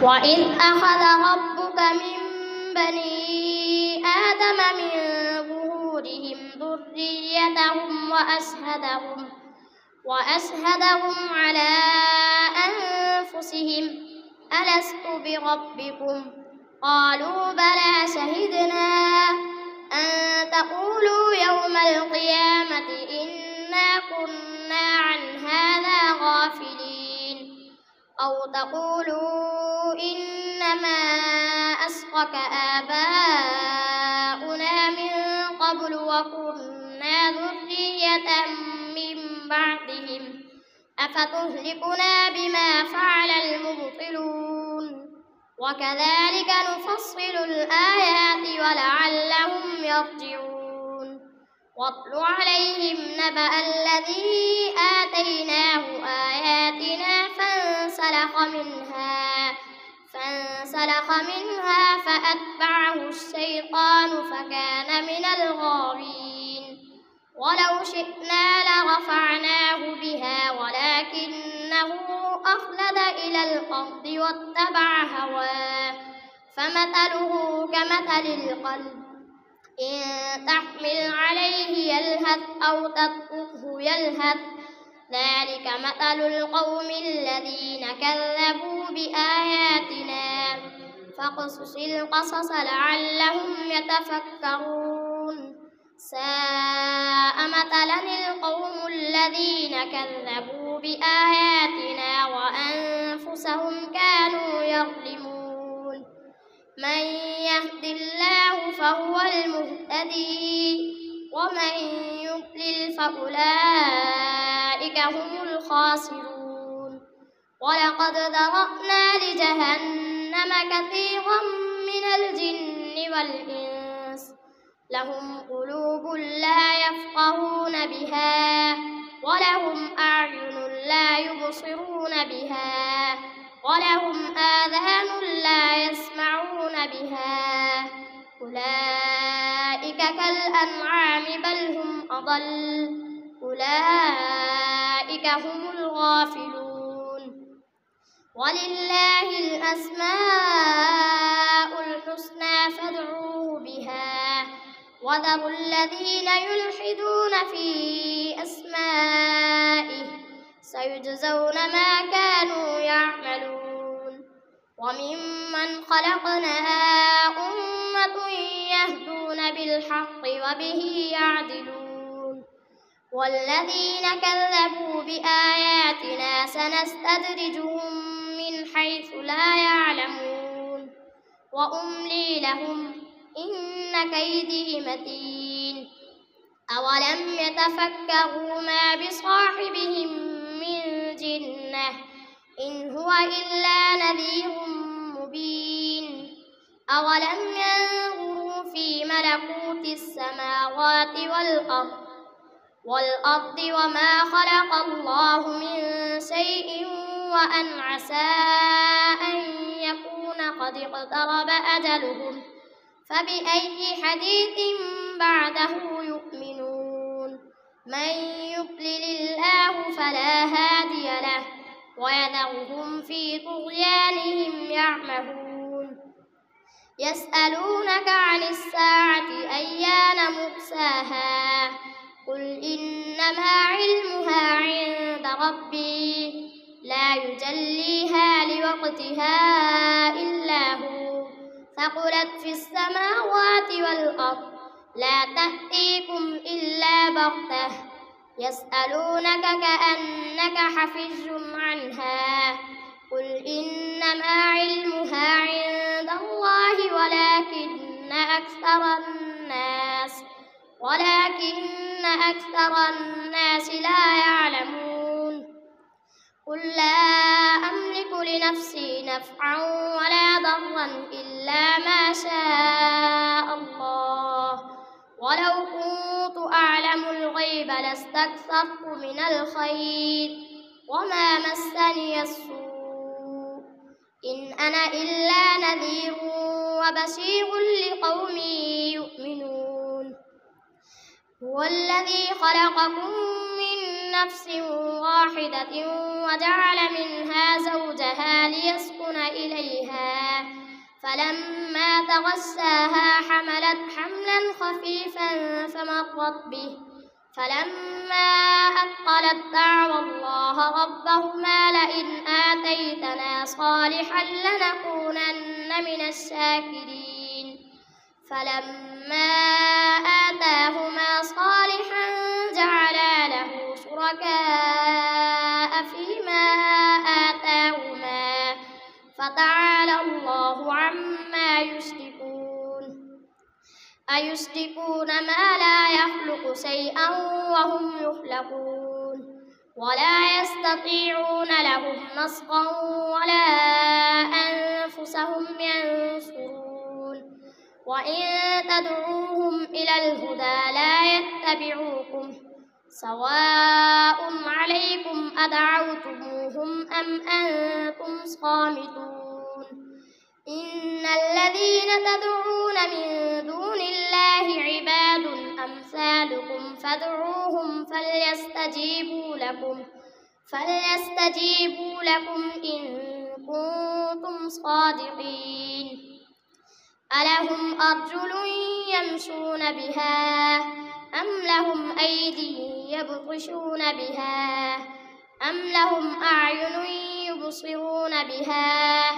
وإذ أخذ ربك من بني آدم من ظهورهم ذريتهم وأشهدهم على أنفسهم ألست بربكم قالوا بلى شهدنا أن تقولوا يوم القيامة إنا كنا عن هذا غافلين أو تقولوا إنما أشرك آباؤنا من قبل وكنا ذرية من بعدهم أفتهلكنا بما فعل المبطلون وكذلك نفصل الآيات ولعلهم يرجعون واتل عليهم نبأ الذي آتيناه آياتنا فانسلخ منها فأتبعه الشيطان فكان من الغاوين ولو شئنا لرفعناه بها ولكنه أخلد إلى الأرض واتبع هواه فمثله كمثل القلب إن تحمل عليه يلهث أو تتركه يلهث ذلك مثل القوم الذين كذبوا بآياتنا فاقصص القصص لعلهم يتفكرون ساء مثلا القوم الذين كذبوا بآياتنا وأنفسهم كانوا يظلمون من يهد الله فهو المهتدي ومن يضلل فأولئك هم الخاسرون ولقد ذرأنا لجهنم كثيرا من الجن والإنس لهم قلوب لا يفقهون بها ولهم أعين لا يبصرون بها ولهم آذان لا يسمعون بها أولئك كالأنعام بل هم أضل أولئك هم الغافلون ولله الأسماء الحسنى فادعوه بها وذروا الذين يلحدون في أسمائه سيجزون ما كانوا يعملون وممن خلقنا أمة يهدون بالحق وبه يعدلون والذين كذبوا بآياتنا سنستدرجهم من حيث لا يعلمون وأملي لهم إن كيدي متين أولم يتفكروا ما بصاحبهم من جنة إن هو إلا نذير مبين أولم ينظروا في ملكوت السماوات والأرض وما خلق الله من شيء وأن عسى أن يكون قد اقترب أجلهم فبأي حديث بعده يؤمنون من يضلل الله فلا هادي له ويذرهم في طغيانهم يعمهون يسألونك عن الساعة أيان مرساها قل إنما علمها عند ربي لا يجليها لوقتها إلا هو ثقلت في السماوات والأرض لا تأتيكم إلا بغتة يسألونك كأنك حفي عنها قل إنما علمها عند الله ولكن أكثر الناس لا يعلمون قل لا أملك لنفسي نفعا ولا ضرا إلا ما شاء الله ولو كنت أعلم الغيب لاستكثرت من الخير وما مسني السوء إن أنا إلا نذير وبشير لقوم يؤمنون هو الذي خلقكم من نفس واحدة وجعل منها زوجها ليسكن إليها فلما تغشاها حملت حملا خفيفا فمرت به فلما أثقلت دعوا الله ربهما لئن آتيتنا صالحا لنكونن من الشاكرين فلما آتاهما صالحا جعلا له شركاء فيما آتاهما فتعالى الله عما يشركون أيشركون ما لا يخلق شيئا وهم يخلقون ولا يستطيعون لهم نصرا ولا أنفسهم ينصرون وإن تدعوهم إلى الهدى لا يتبعوكم سواء عليكم أدعوتموهم أم أنتم صامتون إن الذين تدعون من دون الله عباد أمثالكم فادعوهم فليستجيبوا لكم إن كنتم صادقين ألهم أرجل يمشون بها أم لهم أيدي يبطشون بها أم لهم أعين يبصرون بها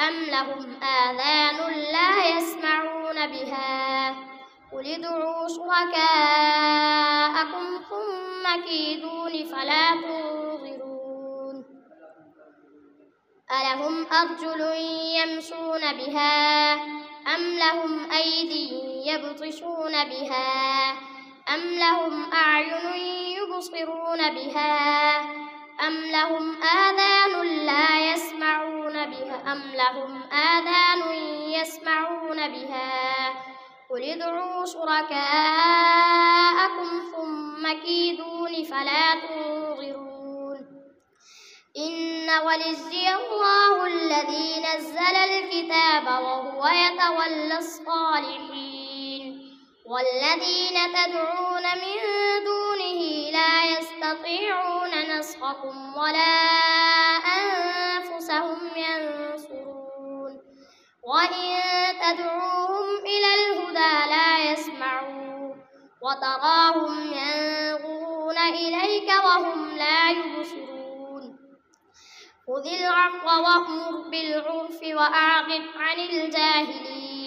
أم لهم آذان لا يسمعون بها قل ادعوا شركاءكم ثم كيدون فلا تنظرون ألهم أرجل يمشون بها أم لهم أيدي يبطشون بها أم لهم أعين يبصرون بها أم لهم آذان لا يسمعون بها أم لهم آذان يسمعون بها قل ادعوا شركاءكم ثم كيدون فلا تنظرون إن وليي الله الذي نزل الكتاب وهو يتولى الصالحين والذين تدعون من دونه لا يستطيعون نصركم ولا أنفسهم ينصرون وإن تدعوهم إلى الهدى لا يسمعوا وتراهم ينظرون إليك وهم لا يبصرون خذ العفو وأمر بالعرف وأعرض عن الجاهلين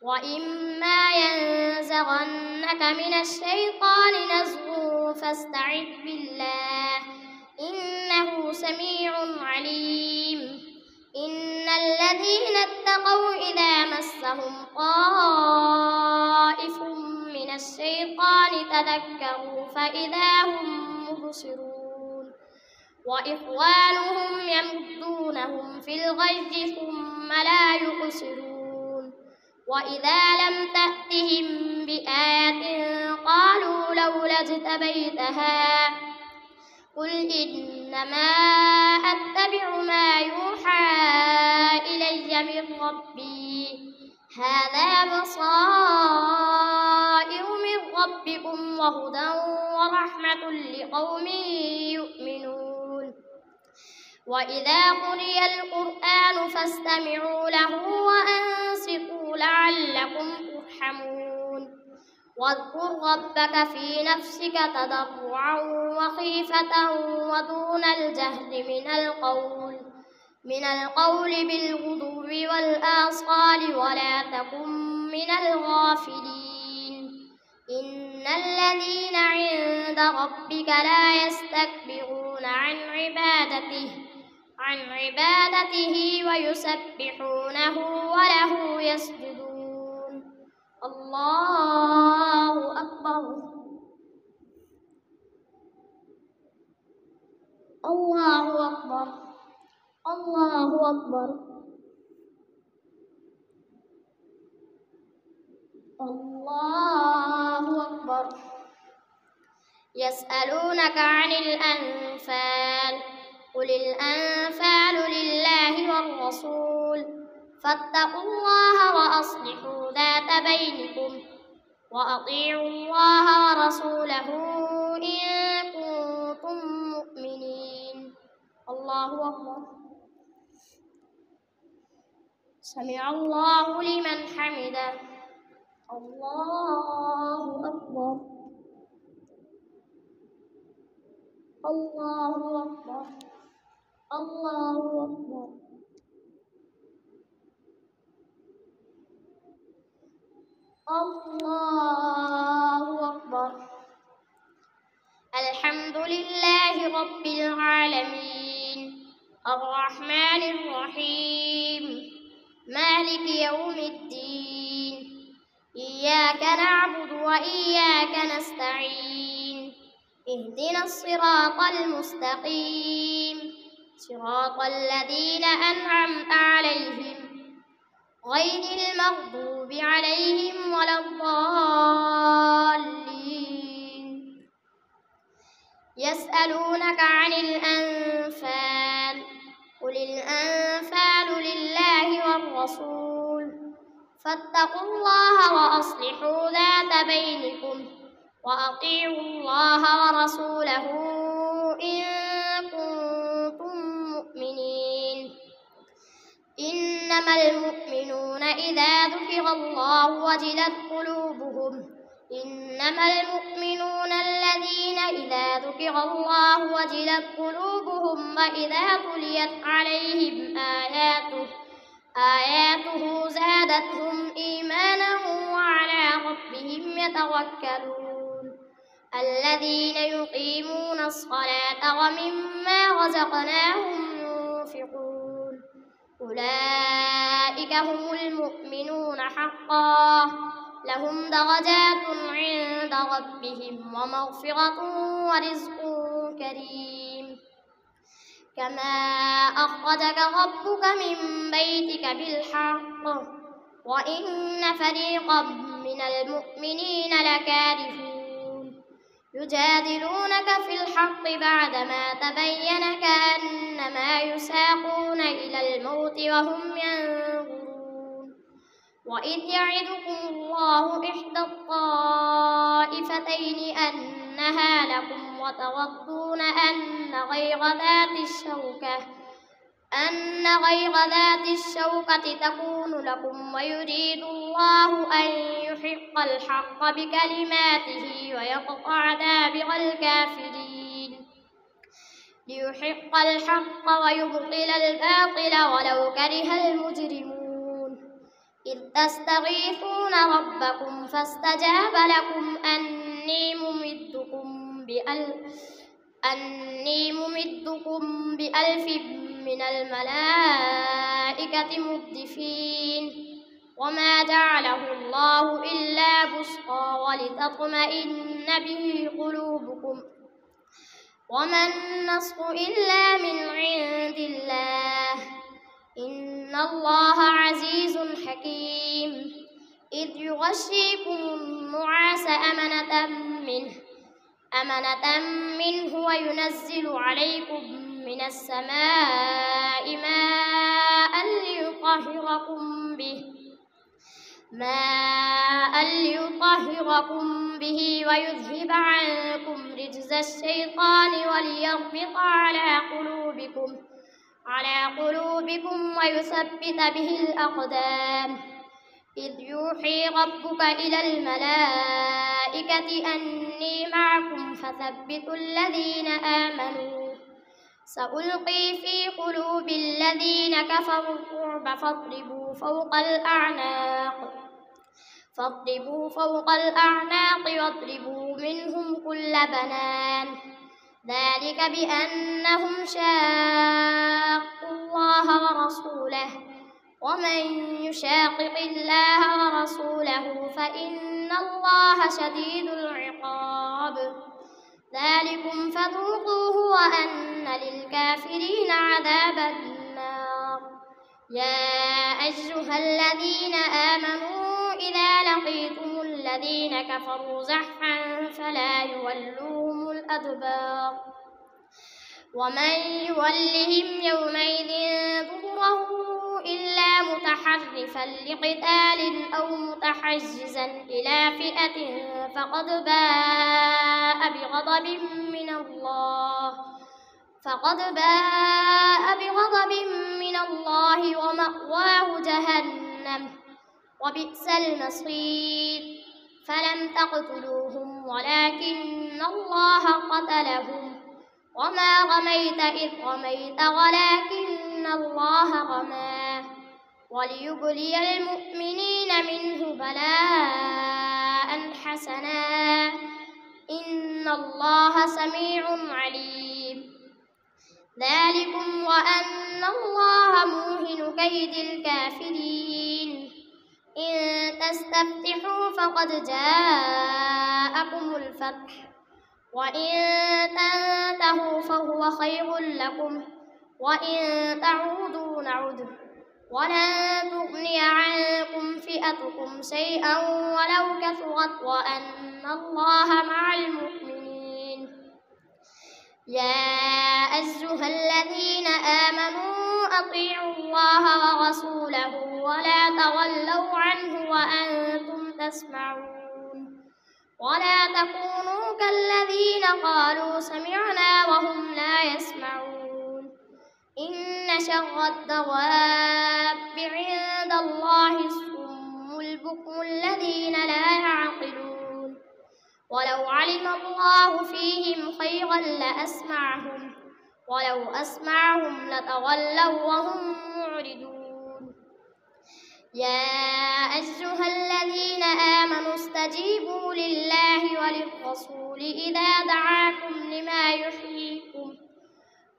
وإما ينزغنك من الشيطان نزغ فاستعذ بالله إنه سميع عليم إن الذين اتقوا إذا مسهم طائف من الشيطان تذكروا فإذا هم مبصرون وإخوانهم يمدونهم في الغي ثم لا يقصرون وإذا لم تأتهم بآية قالوا لولا اجتبيتها قل إنما أتبع ما يوحى إلي من ربي هذا بصائر من ربكم وهدى ورحمة لقوم يؤمنون وإذا قرئ القرآن فاستمعوا له وأنصتوا لعلكم ترحمون واذكر ربك في نفسك تضرعا وخيفة ودون الجهر من القول بالغدو والآصال ولا تكن من الغافلين إن الذين عند ربك لا يستكبرون عن عبادته ويسبحونه وله يسجدون الله أكبر الله أكبر الله أكبر الله أكبر يسألونك عن الأنفال قل الأنفال لله والرسول فاتقوا الله وأصلحوا ذات بينكم وأطيعوا الله ورسوله إن كنتم مؤمنين. الله أكبر. سمع الله لمن حمده. الله أكبر. الله أكبر. الله أكبر. الله أكبر. الحمد لله رب العالمين الرحمن الرحيم مالك يوم الدين إياك نعبد وإياك نستعين اهدنا الصراط المستقيم صراط الذين أنعمت عليهم غير المغضوب عليهم ولا الضالين. يسألونك عن الأنفال قل الأنفال لله والرسول فاتقوا الله وأصلحوا ذات بينكم وأطيعوا الله ورسوله إن كنتم مؤمنين. إنما المؤمنون إذا ذكر الله وجلت قلوبهم إنما المؤمنون الذين إذا ذكر الله وجلت قلوبهم وإذا تليت عليهم آياته زادتهم إيمانا وعلى ربهم يتوكلون. الذين يقيمون الصلاة ومما رزقناهم ينفقون أولئك هم المؤمنون حقا لهم درجات عند ربهم ومغفرة ورزق كريم. كما أخرجك ربك من بيتك بالحق وإن فريقا من المؤمنين لكارهون يجادلونك في الحق بعدما تبين كأنما يساقون إلى الموت وهم ينظرون. وإذ يعدكم الله إحدى الطائفتين أنها لكم وتودون أن غير ذات الشوكة تكون لكم ويريد الله أن يحق الحق بكلماته ويقطع دابر الكافرين ليحق الحق ويبطل الباطل ولو كره المجرمون. إذ تستغيثون ربكم فاستجاب لكم أني ممدكم بألف من الملائكة مردفين. وما جعله الله إلا بشرى ولتطمئن به قلوبكم وما النصر إلا من عند الله إن الله عزيز حكيم. إذ يغشيكم النعاس أمنة منه وينزل عليكم من السماء ماء ليطهركم به ويذهب عنكم رجز الشيطان وليربط على قلوبكم ويثبت به الأقدام. إذ يوحي ربك إلى الملائكة أني معكم فثبتوا الذين آمنوا سألقي في قلوب الذين كفروا الرعب فاضربوا فوق الأعناق واضربوا منهم كل بنان ذلك بأنهم شاقوا الله ورسوله ومن يشاقق الله ورسوله فإن الله شديد العقاب. ذلكم فذوقوه وأن للكافرين عذاب النار. يا أيها الذين آمنوا إذا لقيتم الذين كفروا زحفا فلا يولوهم الأدبار ومن يولهم يومئذ دبره إلا متحرفا لقتال أو متحيزا إلى فئة فقد باء بغضب من الله ومأواه جهنم وبئس المصير. فلم تقتلوهم ولكن الله قتلهم وما رميت إذ رميت ولكن الله رمى وليبلي المؤمنين منه بلاء حسنا إن الله سميع عليم. ذلكم وأن الله موهن كيد الكافرين. إن تستفتحوا فقد جاءكم الفتح وإن تنتهوا فهو خير لكم وإن تعودوا نعد ولن تغني عنكم فئتكم شيئا ولو كثرت وأن الله مع المؤمنين. يا أيها الذين آمنوا أطيعوا الله ورسوله ولا تولوا عنه وأنتم تسمعون ولا تكونوا كالذين قالوا سمعنا وهم لا يسمعون. إن شر الدواب عند الله الصم البكم الذين لا يعقلون. ولو علم الله فيهم خيرا لأسمعهم ولو أسمعهم لتولوا وهم معرضون. يا أيها الذين آمنوا استجيبوا لله وللرسول إذا دعاكم لما يحييكم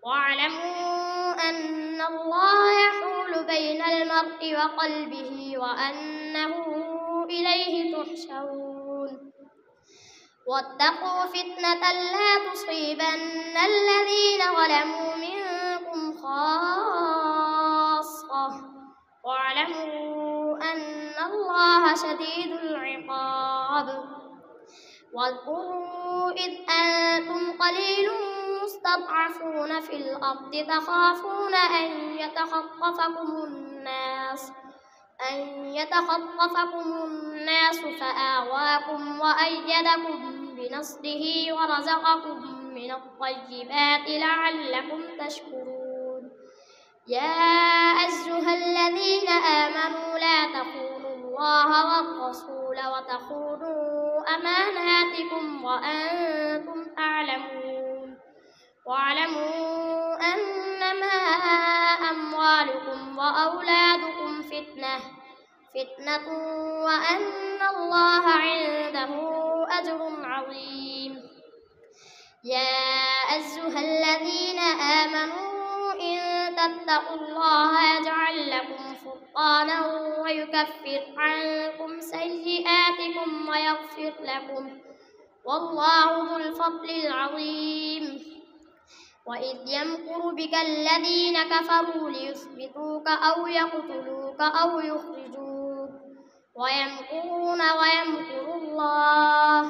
واعلموا أن الله يحول بين المرء وقلبه وأنه إليه تحشرون. واتقوا فتنة لا تصيبن الذين ظلموا منكم خاصة واعلموا أن الله شديد العقاب. واذكروا إذ أنتم قليل مستضعفون في الأرض تخافون أن يتخطفكم الناس فآواكم وأيدكم بنصره ورزقكم من الطيبات لعلكم تشكرون. يا أيها الذين آمنوا لا تخونوا الله والرسول وتخونوا أماناتكم وأنتم تعلمون. واعلموا أنما أموالكم وأولادكم فتنة وأن الله عنده أجر عظيم. يا أيها الذين آمنوا إن تتقوا الله يجعل لكم فرقانا ويكفر عنكم سيئاتكم ويغفر لكم والله ذو الفضل العظيم. وإذ يمكر بك الذين كفروا ليثبتوك أو يقتلوك أو يخرجوك ويمكرون ويمكر الله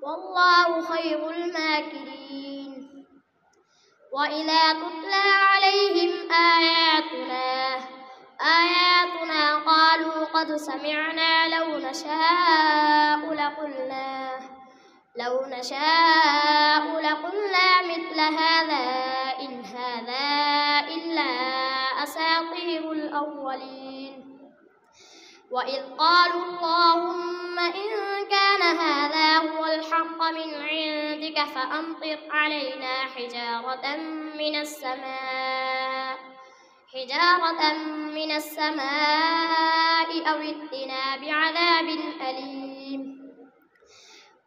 والله خير الماكرين. وإذا تتلى عليهم آياتنا قالوا قد سمعنا لو نشاء لقلنا مثل هذا إن هذا إلا أساطير الأولين. وإذ قالوا اللهم إن كان هذا هو الحق من عندك فأمطر علينا حجارة من السماء أو ائتنا بعذاب أليم.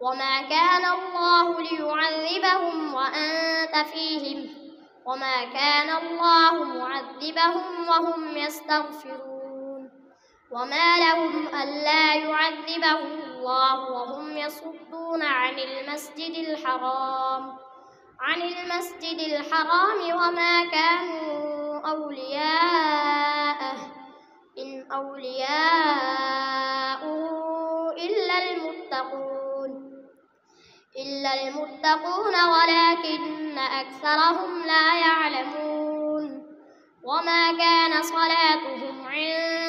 وما كان الله ليعذبهم وأنت فيهم وما كان الله معذبهم وهم يستغفرون. وما لهم ألا يعذبهم الله وهم يصدون عن المسجد الحرام وما كانوا أولياءه إن أولياؤه إلا المتقون ولكن أكثرهم لا يعلمون. وما كان صلاتهم عند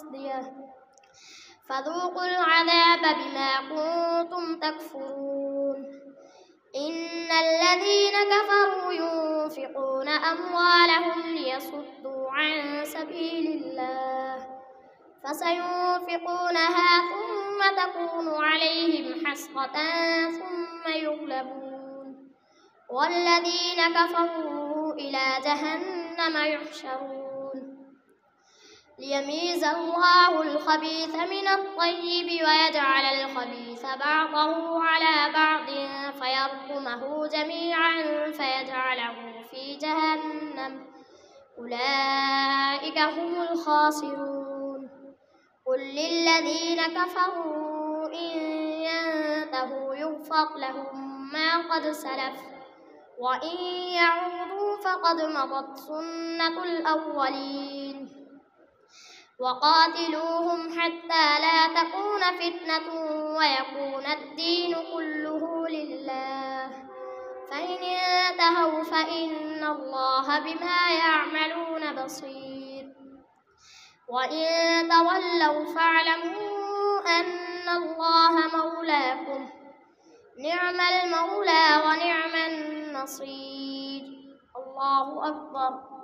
تصدية فذوقوا العذاب بما كنتم تكفرون إن الذين كفروا ينفقون أموالهم ليصدوا عن سبيل الله فسينفقونها ثم تكون عليهم حسرة ثم يغلبون والذين كفروا إلى جهنم يحشرون ليميز الله الخبيث من الطيب ويجعل الخبيث بعضه على بعض فيركمه جميعا فيجعله في جهنم أولئك هم الخاسرون قل للذين كفروا إن ينتهوا يغفر لهم ما قد سلف وإن يعودوا فقد مضت سنة الأولين وقاتلوهم حتى لا تكون فتنة ويكون الدين كله لله فإن انتهوا فإن الله بما يعملون بصير وإن تولوا فاعلموا أن الله مولاكم نعم المولى ونعم النصير الله أكبر.